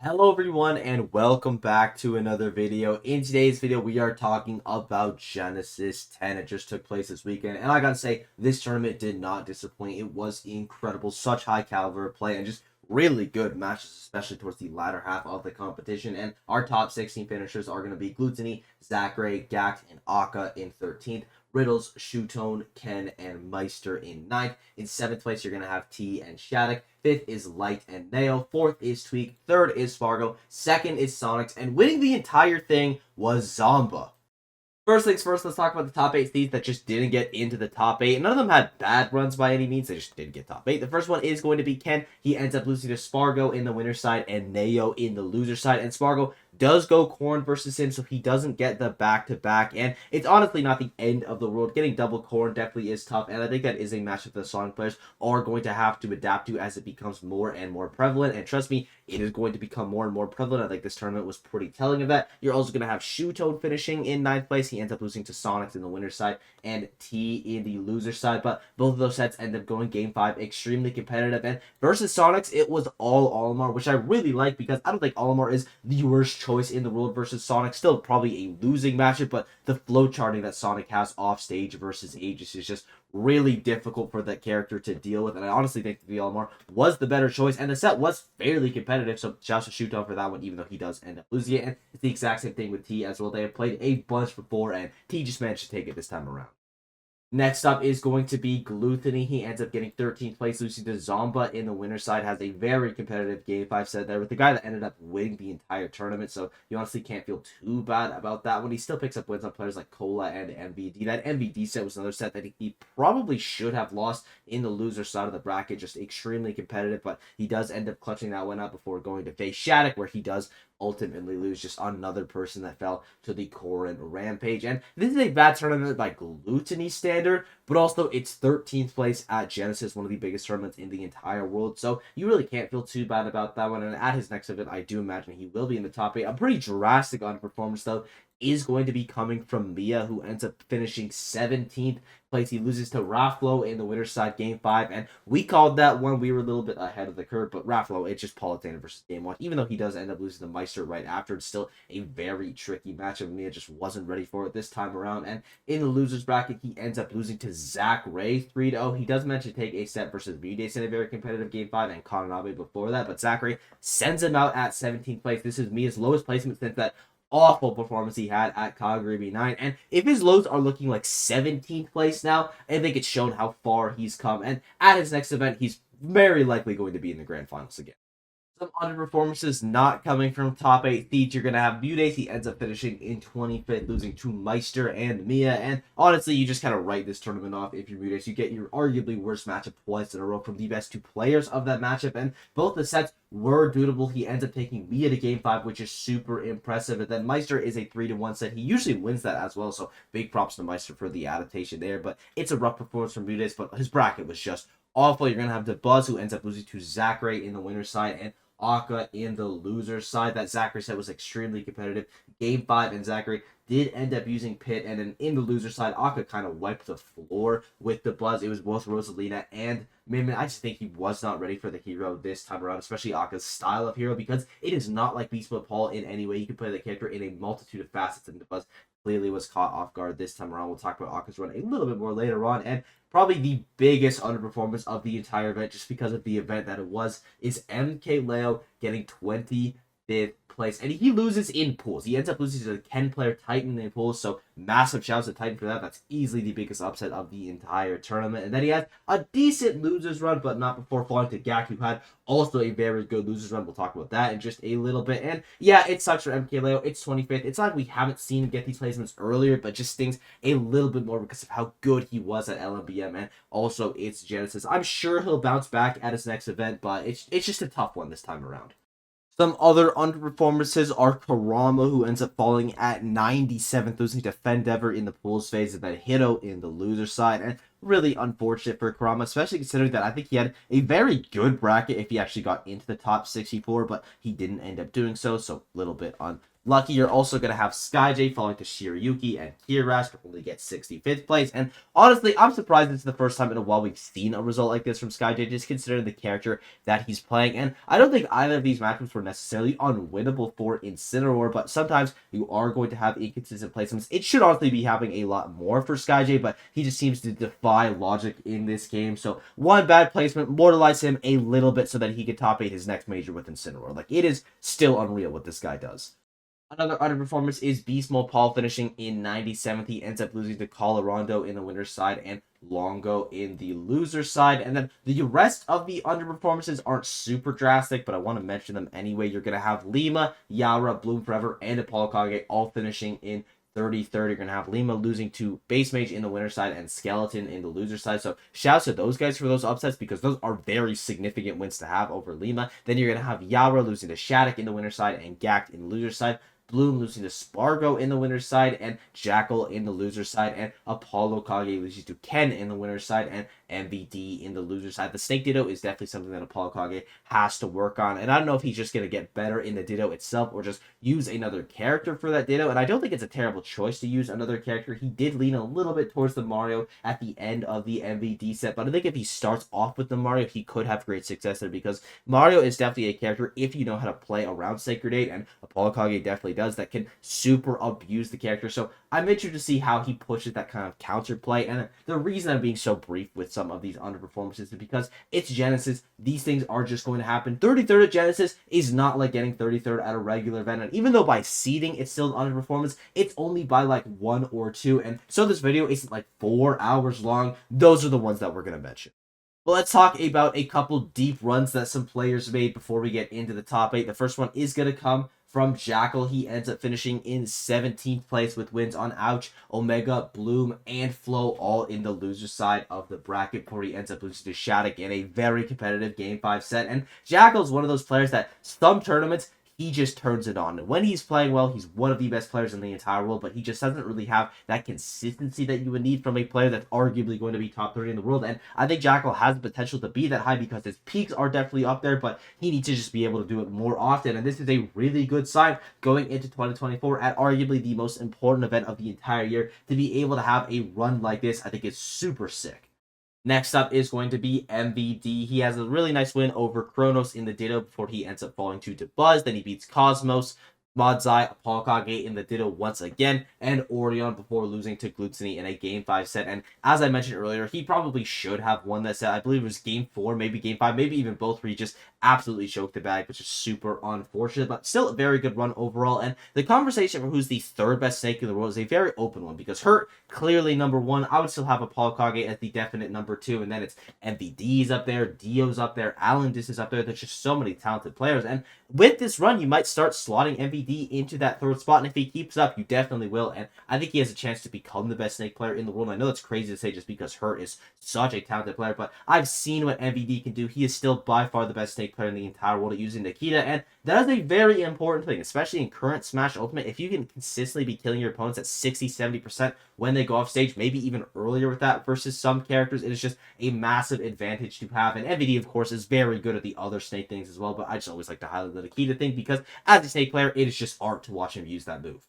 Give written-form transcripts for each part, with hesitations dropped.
Hello everyone and welcome back to another video. In today's video we are talking about Genesis 10. It just took place this weekend and I gotta say this tournament did not disappoint. It was incredible, such high caliber play and just really good matches, especially towards the latter half of the competition. And our top 16 finishers are going to be Glutonny, Zakrey, Gact, and Akka in 13th. Riddles, Shuton, Ken, and Maister in 9th. In 7th place, you're going to have T and Shattuck. 5th is Light and Neo. 4th is Tweak. 3rd is Fargo. 2nd is Sonix. And winning the entire thing was Zomba. First things first, let's talk about the top 8 seeds that just didn't get into the top 8. None of them had bad runs by any means. They just didn't get top 8. The first one is going to be Ken. He ends up losing to Spargo in the winner's side and Neo in the loser's side. And Spargo does go Corn versus him, so he doesn't get the back-to-back. And it's honestly not the end of the world. Getting double Corn definitely is tough, and I think that is a matchup that the Sonic players are going to have to adapt to as it becomes more and more prevalent. And trust me, it is going to become more and more prevalent. I think this tournament was pretty telling of that. You're also going to have Shuton finishing in 9th place. He ends up losing to Sonix in the winner's side and T in the loser's side. But both of those sets end up going Game 5 extremely competitive. And versus Sonix, it was all Olimar, which I really like because I don't think Olimar is the worst choice in the world versus Sonic. Still probably a losing matchup, but the flow charting that Sonic has off stage versus Aegis is just really difficult for that character to deal with, and I honestly think the Olimar was the better choice, and the set was fairly competitive, so shouts to Shuton for that one, even though he does end up losing it. And it's the exact same thing with T as well. They have played a bunch before, and T just managed to take it this time around. Next up is going to be Glutonny. He ends up getting 13th place, losing to Zomba in the winner's side. Has a very competitive Game 5 set there with the guy that ended up winning the entire tournament. So you honestly can't feel too bad about that one. He still picks up wins on players like Cola and MVD. That MVD set was another set that he probably should have lost in the loser side of the bracket. Just extremely competitive, but he does end up clutching that one up before going to face Shattuck, where he does ultimately lose. Just another person that fell to the Corrin Rampage. And this is a bad tournament by Glutonny standard, but also it's 13th place at Genesis, one of the biggest tournaments in the entire world. So you really can't feel too bad about that one. And at his next event, I do imagine he will be in the top 8. A pretty drastic underperformance, though, is going to be coming from Mia, who ends up finishing 17th place. He loses to Rafflo in the winner's side Game 5, and we called that one. We were a little bit ahead of the curve, but Rafflo, it's just Politana versus Game 1. Even though he does end up losing to Maister right after, it's still a very tricky matchup. Mia just wasn't ready for it this time around, and in the loser's bracket, he ends up losing to Zakrey 3-0. He does manage to take a set versus MuteAce in a very competitive Game 5, and Kaninabe before that, but Zakrey sends him out at 17th place. This is Mia's lowest placement since that awful performance he had at Kaninabe 9, and if his lows are looking like 17th place now, I think it's shown how far he's come, and at his next event, he's very likely going to be in the grand finals again. Some underperformances not coming from top 8 seeds. You're going to have MuteAce. He ends up finishing in 25th, losing to Maister and Mia. And honestly, you just kind of write this tournament off if you're MuteAce. You get your arguably worst matchup twice in a row from the best 2 players of that matchup. And both the sets were doable. He ends up taking Mia to Game 5, which is super impressive. And then Maister is a 3-1 set. He usually wins that as well. So big props to Maister for the adaptation there. But it's a rough performance from MuteAce. But his bracket was just awful. You're going to have the Buzz, who ends up losing to Zakrey in the winner's side, and Akka in the loser's side. That Zakrey set was extremely competitive. Game 5, and Zakrey did end up using Pit, and then in the loser side, Akka kind of wiped the floor with the Buzz. It was both Rosalina and Min. I just think he was not ready for the hero this time around, especially Akka's style of hero, because it is not like Beast Mode Paul in any way. You can play the character in a multitude of facets, and the Buzz clearly was caught off guard this time around. We'll talk about Akka's run a little bit more later on, and probably the biggest underperformance of the entire event, just because of the event that it was, is MKLeo getting 25th place, and he loses in pools. He ends up losing to the Ken player Titan in pools, so massive shouts to Titan for that. That's easily the biggest upset of the entire tournament. And then he has a decent losers run, but not before falling to Gak, who had also a very good losers run. We'll talk about that in just a little bit. And yeah, it sucks for MKLeo. It's 25th. It's not like we haven't seen him get these placements earlier, but just stings a little bit more because of how good he was at LMBM, and also it's Genesis. I'm sure he'll bounce back at his next event, but it's just a tough one this time around. Some other underperformances are Karama, who ends up falling at 97th, losing to Fendever in the pools phase, and then Hito in the loser side. And really unfortunate for Karama, especially considering that I think he had a very good bracket if he actually got into the top 64, but he didn't end up doing so, so a little bit lucky, you're also going to have Skyjay falling to Shiryuki and Kirash to only get 65th place. And honestly, I'm surprised it's the first time in a while we've seen a result like this from Skyjay, just considering the character that he's playing. And I don't think either of these matchups were necessarily unwinnable for Incineroar, but sometimes you are going to have inconsistent placements. It should honestly be happening a lot more for Skyjay, but he just seems to defy logic in this game. So one bad placement mortalized him a little bit so that he could top 8 his next major with Incineroar. Like, it is still unreal what this guy does. Another underperformance is Beast Mode Paul finishing in 97th. He ends up losing to Colorado in the winner's side and Longo in the loser's side. And then the rest of the underperformances aren't super drastic, but I want to mention them anyway. You're going to have Lima, Yara, Bloom Forever, and ApolloKage all finishing in 33rd. You're going to have Lima losing to Base Mage in the winner's side and Skeleton in the loser's side. So shouts to those guys for those upsets because those are very significant wins to have over Lima. Then you're going to have Yara losing to Shattuck in the winner's side and Gact in the loser's side. Bloom losing to Spargo in the winner's side and Jackal in the loser's side, and ApolloKage losing to Ken in the winner's side and MVD in the loser's side. The Snake Ditto is definitely something that ApolloKage has to work on, and I don't know if he's just going to get better in the Ditto itself or just use another character for that Ditto, and I don't think it's a terrible choice to use another character. He did lean a little bit towards the Mario at the end of the MVD set, but I think if he starts off with the Mario, he could have great success there because Mario is definitely a character, if you know how to play around Sacred 8, and ApolloKage definitely does, that can super abuse the character. So I'm interested to see how he pushes that kind of counterplay. And the reason I'm being so brief with some of these underperformances is because it's Genesis. These things are just going to happen. 33rd at Genesis is not like getting 33rd at a regular event. And even though by seeding it's still an underperformance, it's only by like 1 or 2. And so this video isn't like 4 hours long. Those are the ones that we're going to mention. Well, let's talk about a couple deep runs that some players made before we get into the top 8. The first one is going to come from Jackal. He ends up finishing in 17th place with wins on Ouch, Omega, Bloom, and Flow, all in the loser side of the bracket before he ends up losing to Shattuck in a very competitive Game 5 set. And Jackal's one of those players that some tournaments, he just turns it on. And when he's playing well, he's one of the best players in the entire world, but he just doesn't really have that consistency that you would need from a player that's arguably going to be top 30 in the world. And I think Jackal has the potential to be that high because his peaks are definitely up there, but he needs to just be able to do it more often. And this is a really good sign going into 2024 at arguably the most important event of the entire year. To be able to have a run like this, I think is super sick. Next up is going to be MVD. He has a really nice win over Kronos in the Ditto before he ends up falling to Buzz. Then he beats Cosmos, Modzai, ApolloKage in the Ditto once again, and Orion before losing to Glutonny in a Game 5 set. And as I mentioned earlier, he probably should have won that set. I believe it was Game 4, maybe Game 5, maybe even both, where he just absolutely choked the bag, which is super unfortunate, but still a very good run overall. And the conversation for who's the third best Snake in the world is a very open one, because Hurt, clearly number 1. I would still have ApolloKage as the definite number 2, and then it's MVD's up there, Dio's up there, Alendis is up there. There's just so many talented players, and with this run, you might start slotting MVD into that third spot, and if he keeps up, you definitely will, and I think he has a chance to become the best Snake player in the world. I know that's crazy to say just because Hurt is such a talented player, but I've seen what MVD can do. He is still by far the best Snake player in the entire world at using Nikita, and that is a very important thing, especially in current Smash Ultimate. If you can consistently be killing your opponents at 60-70% when they go off stage, maybe even earlier with that versus some characters, it is just a massive advantage to have. And MVD, of course, is very good at the other Snake things as well, but I just always like to highlight the Nikita thing because as a Snake player, it is just art to watch him use that move.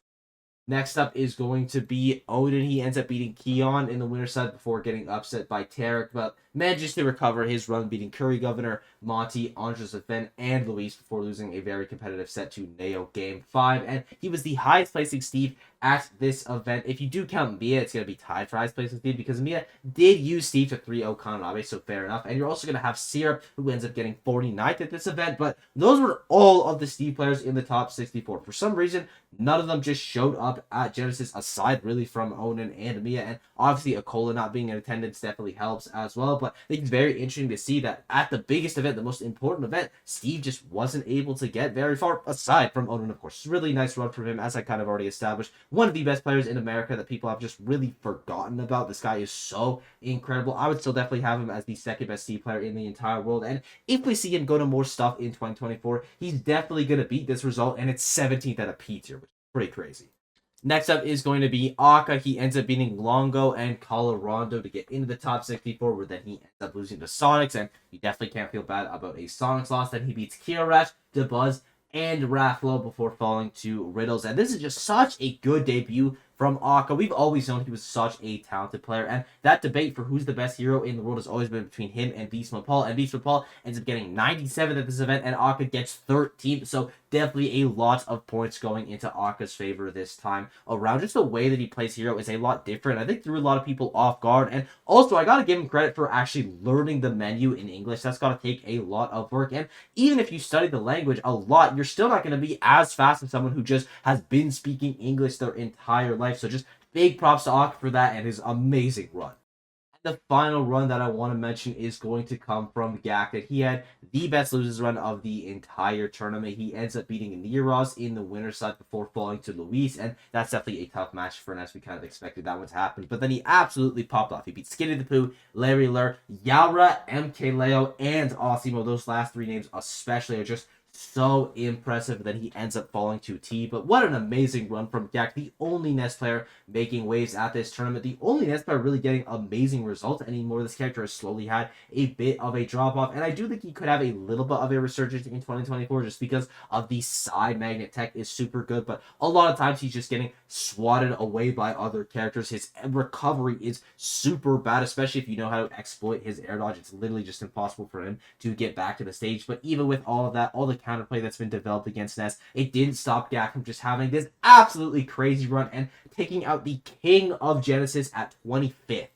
Next up is going to be Onin. He ends up beating Keon in the winner's side before getting upset by Tarek, but manages to recover his run, beating Curry Governor, Monty, Andres Lefin, and Luis before losing a very competitive set to Neo Game 5. And he was the highest placing Steve at this event. If you do count Mia, it's going to be tied for highest placing Steve because Mia did use Steve to 3-0 Kaninabe, so fair enough. And you're also going to have Syrup, who ends up getting 49th at this event, but those were all of the Steve players in the top 64. For some reason, none of them just showed up at Genesis, aside really from Onin and Mia, and obviously Akola not being in attendance definitely helps as well. But I think it's very interesting to see that at the biggest event, the most important event, Steve just wasn't able to get very far, aside from Onin, of course. Really nice run from him, as I kind of already established. One of the best players in America that people have just really forgotten about. This guy is so incredible. I would still definitely have him as the second best Steve player in the entire world. And if we see him go to more stuff in 2024, he's definitely going to beat this result, and it's 17th at a P tier, which is pretty crazy. Next up is going to be Aka. He ends up beating Longo and Colorado to get into the top 64, where then he ends up losing to Sonix, and you definitely can't feel bad about a Sonix loss. Then he beats Kirash, Buzz, and Rafflo before falling to Riddles. And this is just such a good debut from Aka. We've always known he was such a talented player, and that debate for who's the best hero in the world has always been between him and Beast Mode Paul, and Beast Mode Paul ends up getting 97th at this event, and Aka gets 13th, so definitely a lot of points going into Aka's favor this time around. Just the way that he plays hero is a lot different. I think threw a lot of people off guard, and also I gotta give him credit for actually learning the menu in English. That's gotta take a lot of work, and even if you study the language a lot, you're still not gonna be as fast as someone who just has been speaking English their entire life. So just big props to Aka for that and his amazing run. The final run that I want to mention is going to come from Gak. He had the best losers run of the entire tournament. He ends up beating Neros in the winner's side before falling to Luis, and that's definitely a tough match for him, as we kind of expected that one to happen. But then he absolutely popped off. He beat Skinny the Pooh, Larry Lur, Yaura, MK Leo, and Osimo. Those last three names especially are just so impressive. Then he ends up falling to T. But what an amazing run from Gak, the only Nest player making waves at this tournament, the only Nest player really getting amazing results anymore. This character has slowly had a bit of a drop off, and I do think he could have a little bit of a resurgence in 2024 just because of the side magnet tech is super good, but a lot of times he's just getting swatted away by other characters. His recovery is super bad, especially if you know how to exploit his air dodge. It's literally just impossible for him to get back to the stage. But even with all of that, all the counterplay that's been developed against Ness, it didn't stop Gak from just having this absolutely crazy run and taking out the king of Genesis at 25th.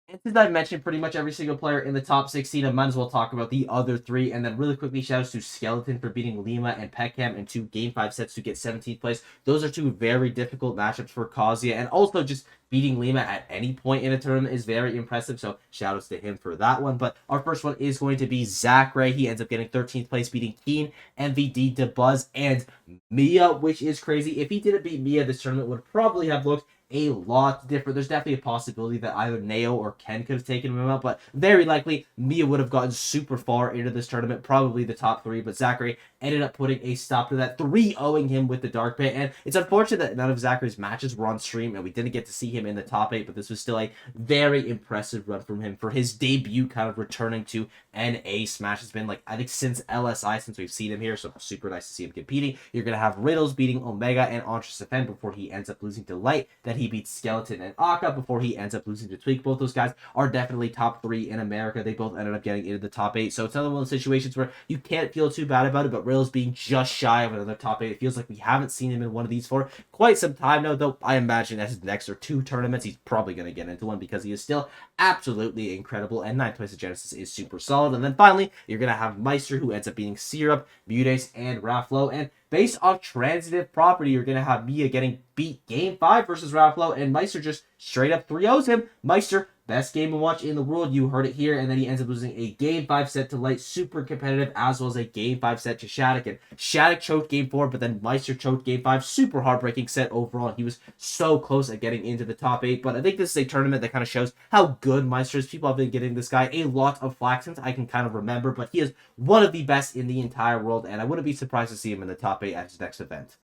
And since I've mentioned pretty much every single player in the top 16, I might as well talk about the other three. And then really quickly, shoutouts to Skeleton for beating Lima and Peckham in 2 Game 5 sets to get 17th place. Those are 2 very difficult matchups for Kazuya. And also just beating Lima at any point in a tournament is very impressive. So shoutouts to him for that one. But our first one is going to be Zakrey. He ends up getting 13th place, beating Keen, MVD, DeBuzz, and Mia, which is crazy. If he didn't beat Mia, this tournament would probably have looked a lot different. There's definitely a possibility that either Neo or Ken could have taken him out, but very likely Mia would have gotten super far into this tournament, probably the top 3, but Zachary ended up putting a stop to that, 3-0ing him with the Dark Pit, and it's unfortunate that none of Zachary's matches were on stream, and we didn't get to see him in the top 8, but this was still a very impressive run from him for his debut, kind of returning to NA Smash. It's been, like, I think since LSI, since we've seen him here, so super nice to see him competing. You're going to have Riddles beating Omega and Entre Sefen before he ends up losing to Light, then he beats Skeleton and Aka before he ends up losing to Tweak. Both those guys are definitely top 3 in America. They both ended up getting into the top 8. So it's another one of those situations where you can't feel too bad about it, but Riddles being just shy of another top 8. It feels like we haven't seen him in one of these for quite some time now, though I imagine as his next or 2 tournaments, he's probably going to get into one because he is still absolutely incredible, and 9th place of Genesis is super solid. And then finally, you're going to have Maister, who ends up beating Syrup, MuteAce, and Rafflo, and based off transitive property, you're going to have Mia getting beat Game 5 versus Rafflo, and Maister just straight up 3-0s him. Maister, best Game & Watch in the world, you heard it here, and then he ends up losing a Game 5 set to Light, super competitive, as well as a Game 5 set to Shattuck, and Shattuck choked Game 4, but then Maister choked Game 5, super heartbreaking set overall, and he was so close at getting into the top 8, but I think this is a tournament that kind of shows how good Maister is. People have been getting this guy a lot of flack since I can kind of remember, but he is one of the best in the entire world, and I wouldn't be surprised to see him in the top 8 at his next event.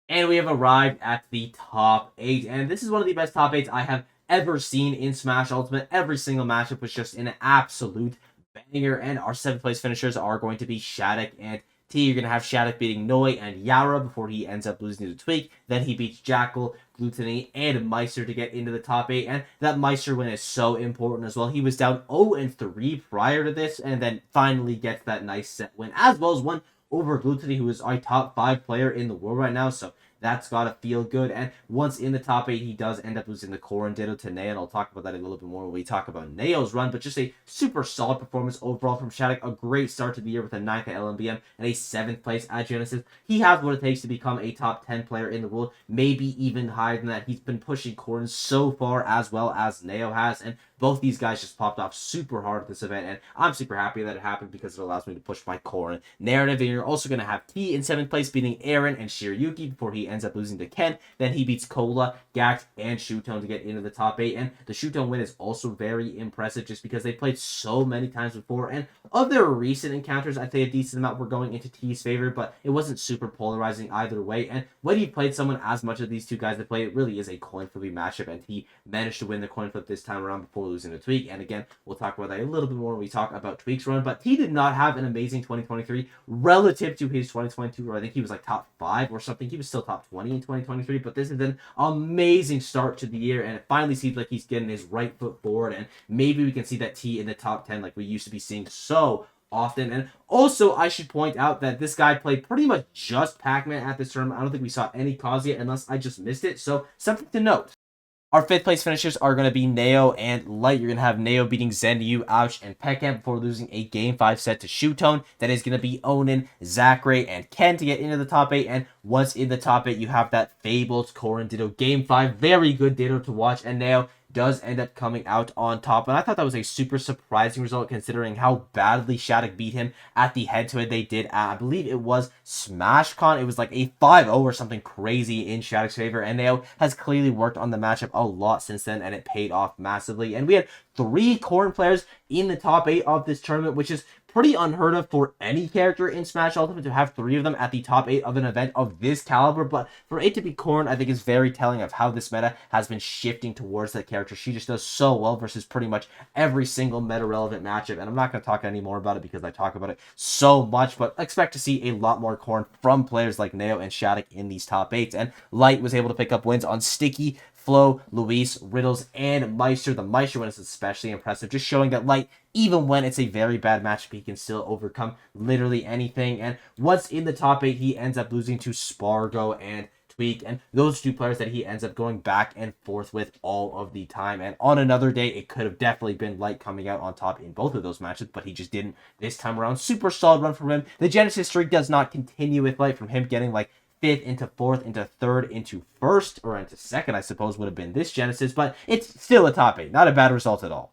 And we have arrived at the top 8, and this is one of the best top 8s I have ever seen in Smash Ultimate. Every single matchup was just an absolute banger, and our 7th place finishers are going to be Shattuck and T. You're going to have Shattuck beating Noi and Yaura before he ends up losing to Tweak. Then he beats Jackal, Glutonny, and Maister to get into the top 8, and that Maister win is so important as well. He was down 0-3 prior to this, and then finally gets that nice set win, as well as one over Glutonny, who is our top 5 player in the world right now, so that's got to feel good. And once in the top 8, he does end up losing the core and ditto to Neo, and I'll talk about that a little bit more when we talk about Neo's run, but just a super solid performance overall from Shattuck. A great start to the year with a 9th at LMBM and a 7th place at Genesis. He has what it takes to become a top 10 player in the world, maybe even higher than that. He's been pushing Corn so far as well as Neo has, and both these guys just popped off super hard at this event, and I'm super happy that it happened because it allows me to push my Corn narrative. And you're also going to have T in 7th place beating Aaron and Shiryuki before he ends up losing to Kent. Then he beats Cola, Gax, and Shuton to get into the top 8. And the Shuton win is also very impressive just because they played so many times before. And of their recent encounters, I'd say a decent amount were going into T's favor, but it wasn't super polarizing either way. And when you played someone as much as these two guys that played, it really is a coin flipping matchup. And T managed to win the coin flip this time around before losing to Tweak. And again, we'll talk about that a little bit more when we talk about Tweak's run. But T did not have an amazing 2023 relative to his 2022, where I think he was like top 5 or something. He was still top 20 in 2023, but this is an amazing start to the year, and it finally seems like he's getting his right foot forward, and maybe we can see that T in the top 10 like we used to be seeing so often. And also, I should point out that this guy played pretty much just Pac-Man at this tournament. I don't think we saw any Kazuya unless I just missed it, so something to note. Our 5th place finishers are going to be Neo and Light. You're going to have Neo beating Zenyu, Ouch, and Pekam before losing a Game 5 set to Shuton. Then is going to be Onin, Zakrey, and Ken to get into the top 8. And once in the top 8, you have that fabled Korin Ditto Game 5. Very good Ditto to watch. And Neo does end up coming out on top. And I thought that was a super surprising result considering how badly Shattuck beat him at the head-to-head they did at, I believe it was SmashCon. It was like a 5-0 or something crazy in Shattuck's favor. And Neo has clearly worked on the matchup a lot since then, and it paid off massively. And we had 3 Korin players in the top 8 of this tournament, which is pretty unheard of for any character in Smash Ultimate to have 3 of them at the top 8 of an event of this caliber. But for it to be Korin, I think is very telling of how this meta has been shifting towards that character. She just does so well versus pretty much every single meta-relevant matchup. And I'm not going to talk any more about it because I talk about it so much, but expect to see a lot more Korin from players like Neo and Shattuck in these top 8s. And Light was able to pick up wins on Sticky, Flo, Luis, Riddles, and Maister. The Maister one is especially impressive, just showing that Light, even when it's a very bad matchup, he can still overcome literally anything. And once in the top 8, he ends up losing to Spargo and Tweak, and those 2 players that he ends up going back and forth with all of the time. And on another day, it could have definitely been Light coming out on top in both of those matches, but he just didn't this time around. Super solid run from him. The Genesis streak does not continue with Light, from him getting like 5th into 4th into 3rd into 1st, or into 2nd, I suppose would have been this Genesis, but it's still a top 8. Not a bad result at all.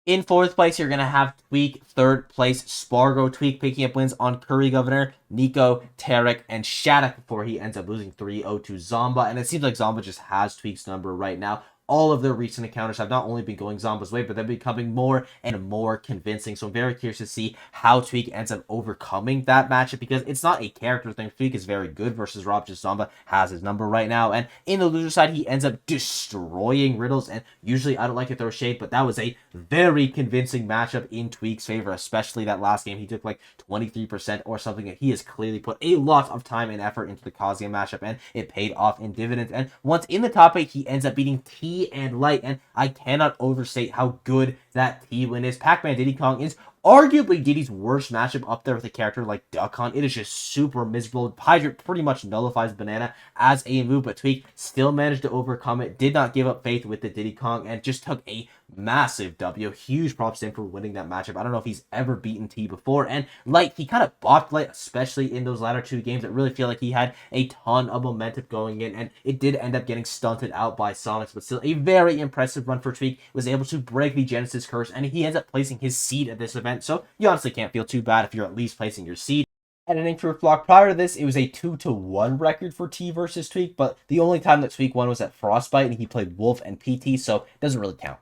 In 4th place, you're going to have Tweak. 3rd place, Spargo. Tweak picking up wins on Curry Governor, Nico, Tarek, and Shattuck before he ends up losing 3-0 to Zomba. And it seems like Zomba just has Tweak's number right now. All of their recent encounters have not only been going Zomba's way, but they're becoming more and more convincing. So I'm very curious to see how Tweak ends up overcoming that matchup, because it's not a character thing. Tweak is very good versus Rob, just Zomba has his number right now. And in the loser side, he ends up destroying Riddles. And usually I don't like to throw shade, but that was a very convincing matchup in Tweak's favor, especially that last game. He took like 23% or something, and he has clearly put a lot of time and effort into the Kazuya matchup, and it paid off in dividends. And once in the top 8, he ends up beating T and Light, and I cannot overstate how good that T win is. Pac-Man Diddy Kong is arguably Diddy's worst matchup, up there with a character like Duck Hunt. It is just super miserable. Hydrant pretty much nullifies Banana as a move, but Tweak still managed to overcome it, did not give up faith with the Diddy Kong, and just took a massive W. Huge props to him for winning that matchup. I don't know if he's ever beaten T before. And Light, he kind of bopped Light, especially in those latter 2 games. I really feel like he had a ton of momentum going in, and it did end up getting stunted out by Sonix, but still a very impressive run for Tweak. Was able to break the Genesis curse, and he ends up placing his seed at this event, so you honestly can't feel too bad if you're at least placing your seed. And an Truth Block prior to this, it was a 2-1 record for T versus Tweak, but the only time that Tweak won was at Frostbite, and he played Wolf and PT, so it doesn't really count.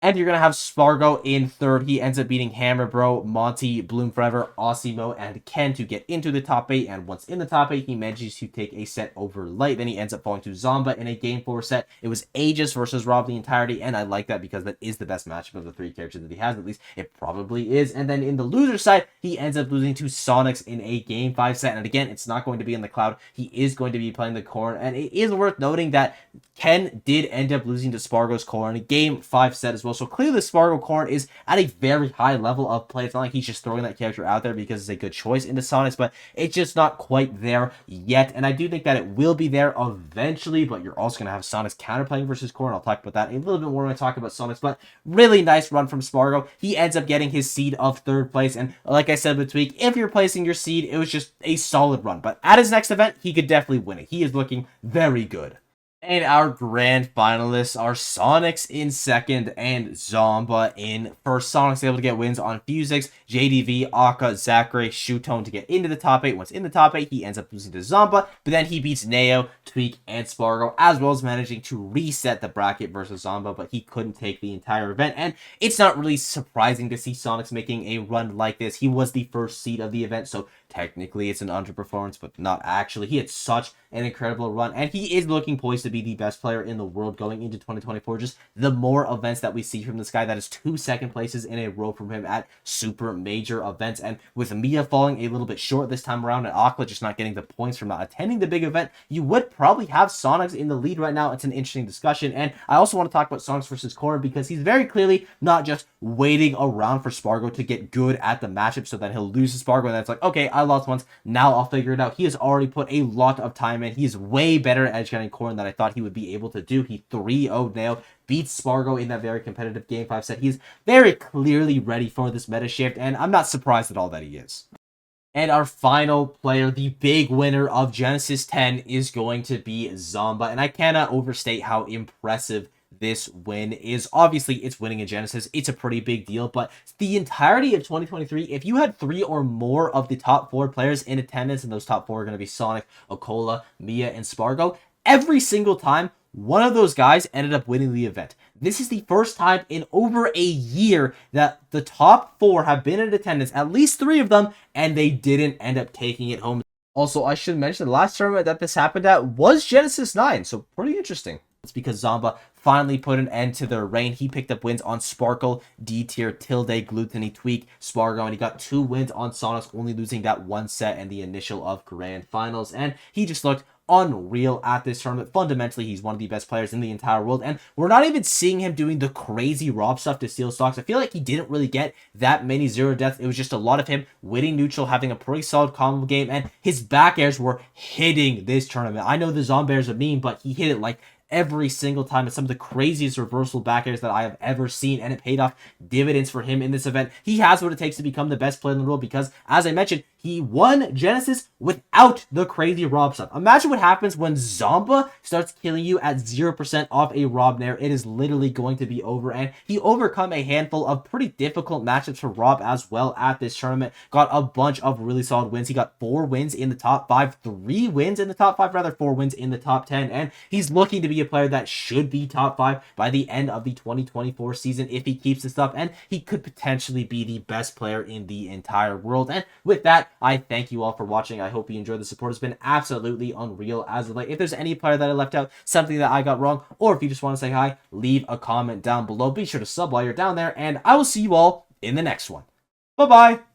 And you're going to have Spargo in 3rd. He ends up beating Hammer Bro, Monty, Bloom Forever, Osimo, and Ken to get into the top 8. And once in the top 8, he manages to take a set over Light. Then he ends up falling to Zomba in a Game 4 set. It was Aegis versus Rob the entirety, and I like that because that is the best matchup of the 3 characters that he has. At least it probably is. And then in the loser side, he ends up losing to Sonix in a Game 5 set. And again, it's not going to be in the cloud. He is going to be playing the Korin. And it is worth noting that Ken did end up losing to Spargo's Korin in a Game 5 set as well. So clearly the Spargo Korin is at a very high level of play. It's not like he's just throwing that character out there because it's a good choice into Sonix, but it's just not quite there yet. And I do think that it will be there eventually, but you're also going to have Sonix counterplaying versus Korin. I'll talk about that a little bit more when I talk about Sonix, but really nice run from Spargo. He ends up getting his seed of 3rd place, and like I said with Tweak, if you're placing your seed, it was just a solid run. But at his next event, he could definitely win it. He is looking very good. And our grand finalists are Sonix in second and Zomba in first. Sonix able to get wins on Fusix, JDV, Aka, Zac Grey, Shuton to get into the top 8. Once in the top 8, he ends up losing to Zomba, but then he beats Neo, Tweak, and Spargo, as well as managing to reset the bracket versus Zomba, but he couldn't take the entire event. And it's not really surprising to see Sonix making a run like this. He was the first seed of the event, so technically it's an underperformance, but not actually. He had such an incredible run, and he is looking poised to be the best player in the world going into 2024. Just the more events that we see from this guy, that is 2 second places in a row from him at super major events. And with Mia falling a little bit short this time around and Akla just not getting the points from not attending the big event, you would probably have Sonix in the lead right now. It's an interesting discussion. And I also want to talk about Sonix versus Corrin, because he's very clearly not just waiting around for Spargo to get good at the matchup so that he'll lose to Spargo and that's like, okay, I lost once, now I'll figure it out. He has already put a lot of time in. He is way better at edge-guarding Corrin than I thought he would be able to do. He 3-0'd Neo, beats Spargo in that very competitive Game 5 set. He's very clearly ready for this meta shift, and I'm not surprised at all that he is. And our final player, the big winner of Genesis 10, is going to be Zomba, and I cannot overstate how impressive this win is. Obviously, it's winning in Genesis. It's a pretty big deal, but the entirety of 2023, if you had 3 or more of the top 4 players in attendance, and those top 4 are going to be Sonic, Akola, Mia, and Spargo, every single time, one of those guys ended up winning the event. This is the first time in over a year that the top 4 have been in attendance, at least 3 of them, and they didn't end up taking it home. Also, I should mention the last tournament that this happened at was Genesis 9, so pretty interesting. It's because Zomba finally put an end to their reign. He picked up wins on Sparkle, D-Tier, Tilde, Glutonny, Tweak, Spargo, and he got 2 wins on Sonix, only losing that 1 set in the initial of Grand Finals. And he just looked unreal at this tournament. Fundamentally, he's one of the best players in the entire world, and we're not even seeing him doing the crazy rob stuff to steal stocks. I feel like he didn't really get that many 0 deaths. It was just a lot of him winning neutral, having a pretty solid combo game, and his back airs were hitting this tournament. I know the Zomba is a meme, but he hit it like every single time. It's some of the craziest reversal back airs that I have ever seen, and it paid off dividends for him in this event. He has what it takes to become the best player in the world because, as I mentioned, he won Genesis without the crazy rob stuff. Imagine what happens when Zomba starts killing you at 0% off a rob nair. It is literally going to be over, and he overcome a handful of pretty difficult matchups for Rob as well at this tournament. Got a bunch of really solid wins. He got 4 wins in the top 5, 3 wins in the top 5, rather 4 wins in the top 10, and he's looking to be a player that should be top 5 by the end of the 2024 season if he keeps this up, and he could potentially be the best player in the entire world. And with that, I thank you all for watching. I hope you enjoyed. The support has been absolutely unreal as of late. If there's any player that I left out, something that I got wrong, or if you just want to say hi, leave a comment down below. Be sure to sub while you're down there, and I will see you all in the next one. Bye-bye!